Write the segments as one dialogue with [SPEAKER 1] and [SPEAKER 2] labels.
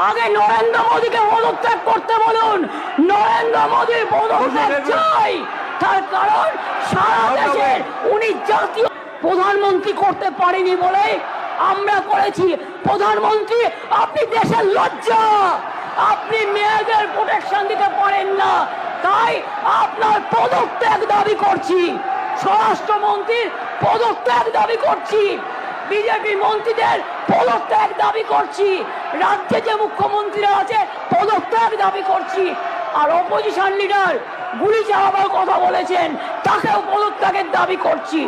[SPEAKER 1] আগে নরেন্দ্র মোদীকে পদত্যাগ করতে বলুন। নরেন্দ্র মোদী পদত্যাগ চাই, তার কারণ সারা দেশে উনি জাতীয় প্রধানমন্ত্রী করতে পারেনি বলে আমরা করেছি। প্রধানমন্ত্রী আপনি দেশের লজ্জা, আপনি মেয়েদের প্রোটেকশন দিতে পারেন না, তাই আপনার পদত্যাগ দাবি করছি। স্বরাষ্ট্রমন্ত্রীর পদত্যাগ দাবি করছি, বিজেপি মন্ত্রীদের পদত্যাগ দাবি করছি, রাজ্যে যে মুখ্যমন্ত্রীরা আছে পদত্যাগ দাবি করছি। আর অপোজিশন লিডার গুলি চালাবার কথা বলেছেন, তাকেও পদত্যাগের দাবি করছি।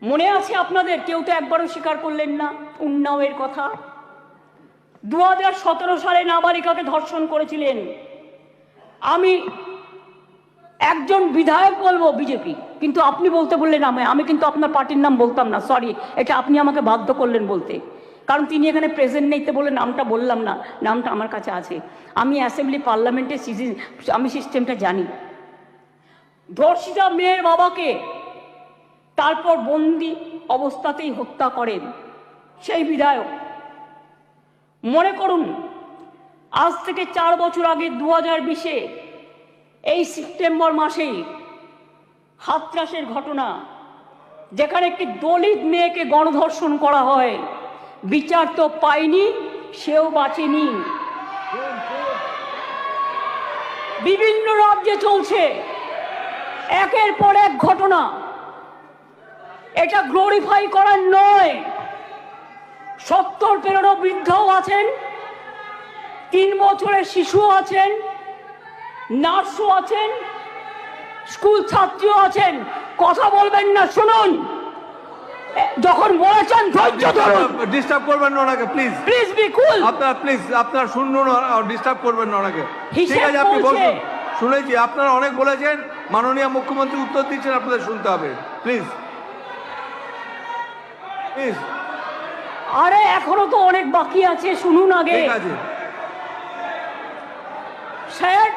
[SPEAKER 1] মনে আছে আপনাদের? কেউ তো একবারও স্বীকার করলেন না উন্নাওয়ের কথা। 2017 সালে নাবালিকাকে ধর্ষণ করেছিলেন। আমি একজন বিধায়ক বলবো বিজেপি, কিন্তু আপনি বলতে বললেন আমি কিন্তু আপনার পার্টির নাম বলতাম না, সরি, এটা আপনি আমাকে বাধ্য করলেন বলতে, কারণ তিনি এখানে প্রেজেন্ট নেই তো বলে নামটা বললাম না। নামটা আমার কাছে আছে, আমি অ্যাসেম্বলি পার্লামেন্টের আমি সিস্টেমটা জানি। ধর্ষিতা মেয়ের বাবাকে তারপর বন্দি অবস্থাতেই হত্যা করেন সেই বিধায়ক। মনে করুন আজ থেকে 4 বছর আগে 2020-এ এই সেপ্টেম্বর মাসেই হাতরাসের ঘটনা, যেখানে একটি দলিত মেয়েকে গণধর্ষণ করা হয়, বিচার তো পায়নি, সেও বাঁচেনি। বিভিন্ন রাজ্যে চলছে একের পর এক ঘটনা। এটা গ্লোরিফাই করার নয়। 70 পেরোনো বৃদ্ধও আছেন, 3 বছরের শিশুও আছেন, নার্সও আছেন, স্কুল ছাত্রীও আছেন। কথা বলবেন না, শুনুন। যখন বলেছেন ধৈর্য ধরুন,
[SPEAKER 2] ডিস্টার্ব করবেন না ওনাকে, প্লিজ
[SPEAKER 1] প্লিজ বি কুল।
[SPEAKER 2] আপনার শুনুন, ডিস্টার্ব করবেন না ওনাকে। ঠিক
[SPEAKER 1] হিসেব
[SPEAKER 2] আছে, আপনি
[SPEAKER 1] বলছে।
[SPEAKER 2] বলুন। শুনেছি আপনারা অনেক বলেছেন, মাননীয় মুখ্যমন্ত্রী উত্তর দিচ্ছেন, আপনাদের শুনতে হবে, প্লিজ প্লিজ।
[SPEAKER 1] আরে এখনো তো অনেক বাকি আছে, শুনুন আগে।
[SPEAKER 2] ঠিক আছে
[SPEAKER 1] স্যার,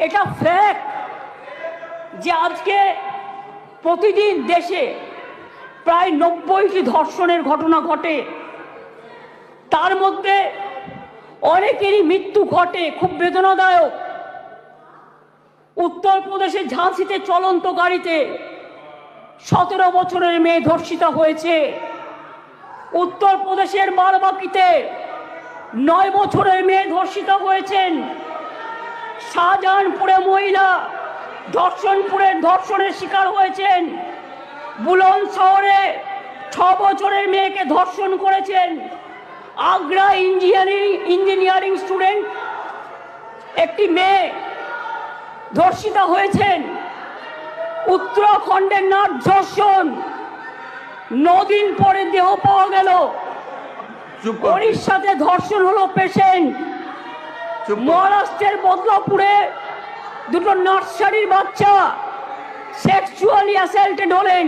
[SPEAKER 1] এটা ফ্যাক্ট যে আজকে প্রতিদিন দেশে প্রায় 90টি ধর্ষণের ঘটনা ঘটে। তার মধ্যে অনেকেরই মৃত্যু ঘটে, খুব বেদনাদায়ক। উত্তরপ্রদেশের ঝাঁসিতে চলন্ত গাড়িতে 17 বছরের মেয়ে ধর্ষিতা হয়েছে। উত্তরপ্রদেশের বারাবাঁকিতে 9 বছরের মেয়ে ধর্ষিতা হয়েছেন। শাহজাহানপুরে মহিলা ধর্ষণের শিকার হয়েছেন। বুলন শহরে 6 বছরের মেয়েকে ধর্ষণ করেছেন। আগ্রা ইঞ্জিনিয়ারিং স্টুডেন্ট একটি মেয়ে ধর্ষিতা হয়েছেন। উত্তরাখণ্ডের নাট ধর্ষণ, 9 দিন পরে দেহ পাওয়া গেল। ওড়িশাতে ধর্ষণ হলো পেশেন্ট। মহারাষ্ট্রের বদলাপুরে 2 নার্সারির বাচ্চা সেক্সুয়ালি অ্যাসাল্টেড হলেন।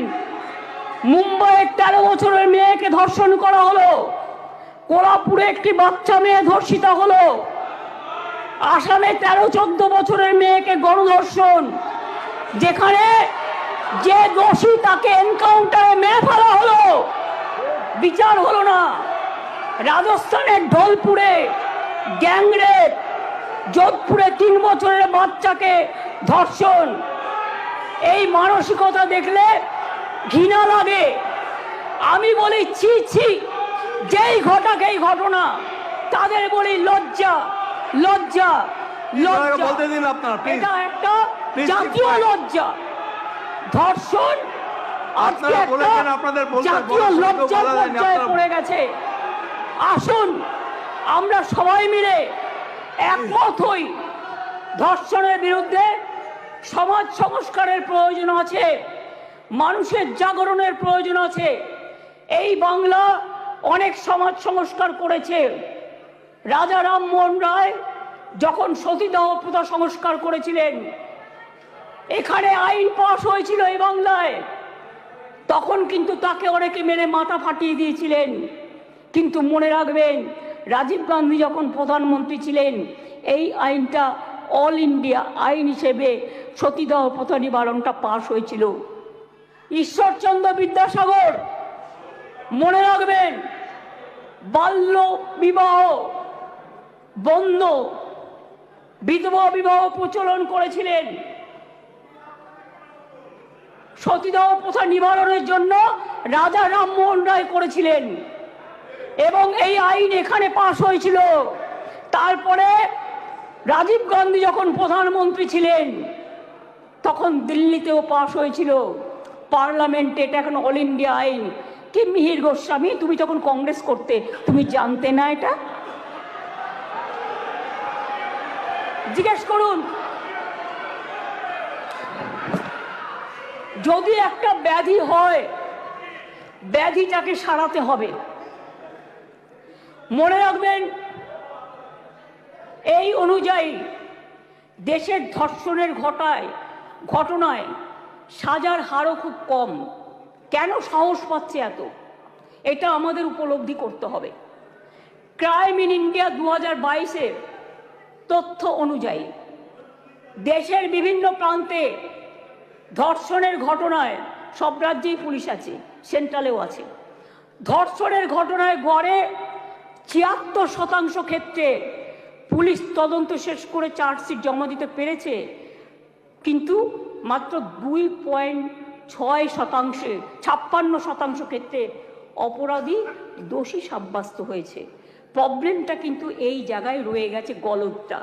[SPEAKER 1] মুম্বাইয়ের 13 বছরের মেয়েকে ধর্ষণ করা হলো। কোলাপুরে একটি বাচ্চা মেয়ে ধর্ষিতা হলো। আসামে 13-14 বছরের মেয়েকে গণধর্ষণ, যেখানে যে দোষী তাকে এনকাউন্টারে মেরে ফেলা হলো, বিচার হলো না। রাজস্থানের ঢোলপুরে গ্যাংরেপ, যোধপুরে 3 বছরের বাচ্চাকে ধর্ষণ। এই মানসিকতা দেখলে ঘৃণা লাগে। আমি বলি ছি ছি, যেই ঘটাক এই ঘটনা তাদের বলি লজ্জা লজ্জা লজ্জা।
[SPEAKER 2] বলতে দিন আপনারা, প্লিজ।
[SPEAKER 1] এটা একটা জাতীয় লজ্জা। ধর্ষণ আজকে একটা জাতীয় লজ্জার পর্যায়ে পড়ে গেছে। আসুন আমরা সবাই মিলে একমত হই, ধর্ষণের বিরুদ্ধে সমাজ সংস্কারের প্রয়োজন আছে, মানুষের জাগরণের প্রয়োজন আছে। এই বাংলা অনেক সমাজ সংস্কার করেছে। রাজা রামমোহন রায় যখন সতীদাহ প্রথা সংস্কার করেছিলেন, এখানে আইন পাশ হয়েছিল এই বাংলায়, তখন কিন্তু তাকে অনেকে মেরে মাথা ফাটিয়ে দিয়েছিলেন। কিন্তু মনে রাখবেন, রাজীব গান্ধী যখন প্রধানমন্ত্রী ছিলেন, এই আইনটা অল ইন্ডিয়া আইন হিসেবে সতীদাহ প্রথা নিবারণটা পাশ হয়েছিল। ঈশ্বরচন্দ্র বিদ্যাসাগর, মনে রাখবেন, বাল্য বিবাহ বন্ধ বিধবা বিবাহ প্রচলন করেছিলেন, সতীদাহ প্রথা নিবারণের জন্য রাজা রামমোহন রায় করেছিলেন এবং এই আইন এখানে পাশ হয়েছিল। তারপরে রাজীব গান্ধী যখন প্রধানমন্ত্রী ছিলেন তখন দিল্লিতেও পাশ হয়েছিল পার্লামেন্টে। এটা এখন অল ইন্ডিয়া আইন। কি মিহির গোস্বামী, তুমি তখন কংগ্রেস করতে, তুমি জানতে না এটা? জিজ্ঞেস করুন। যদি একটা ব্যাধি হয়, ব্যাধিটাকে সারাতে হবে। মনে রাখবেন, এই অনুযায়ী দেশের ধর্ষণের ঘটনায় সাজার হারও খুব কম। কেন সাহস পাচ্ছে এত, এটা আমাদের উপলব্ধি করতে হবে। ক্রাইম ইন ইন্ডিয়া 2022-এর তথ্য অনুযায়ী দেশের বিভিন্ন প্রান্তে ধর্ষণের ঘটনায়, সব রাজ্যেই পুলিশ আছে, সেন্ট্রালেও আছে, ধর্ষণের ঘটনায় গড়ে 76% ক্ষেত্রে পুলিশ তদন্ত শেষ করে চার্জশিট জমা দিতে পেরেছে, কিন্তু মাত্র 2.6% 56% ক্ষেত্রে অপরাধী দোষী সাব্যস্ত হয়েছে। প্রবলেমটা কিন্তু এই জায়গায় রয়ে গেছে, গলদটা।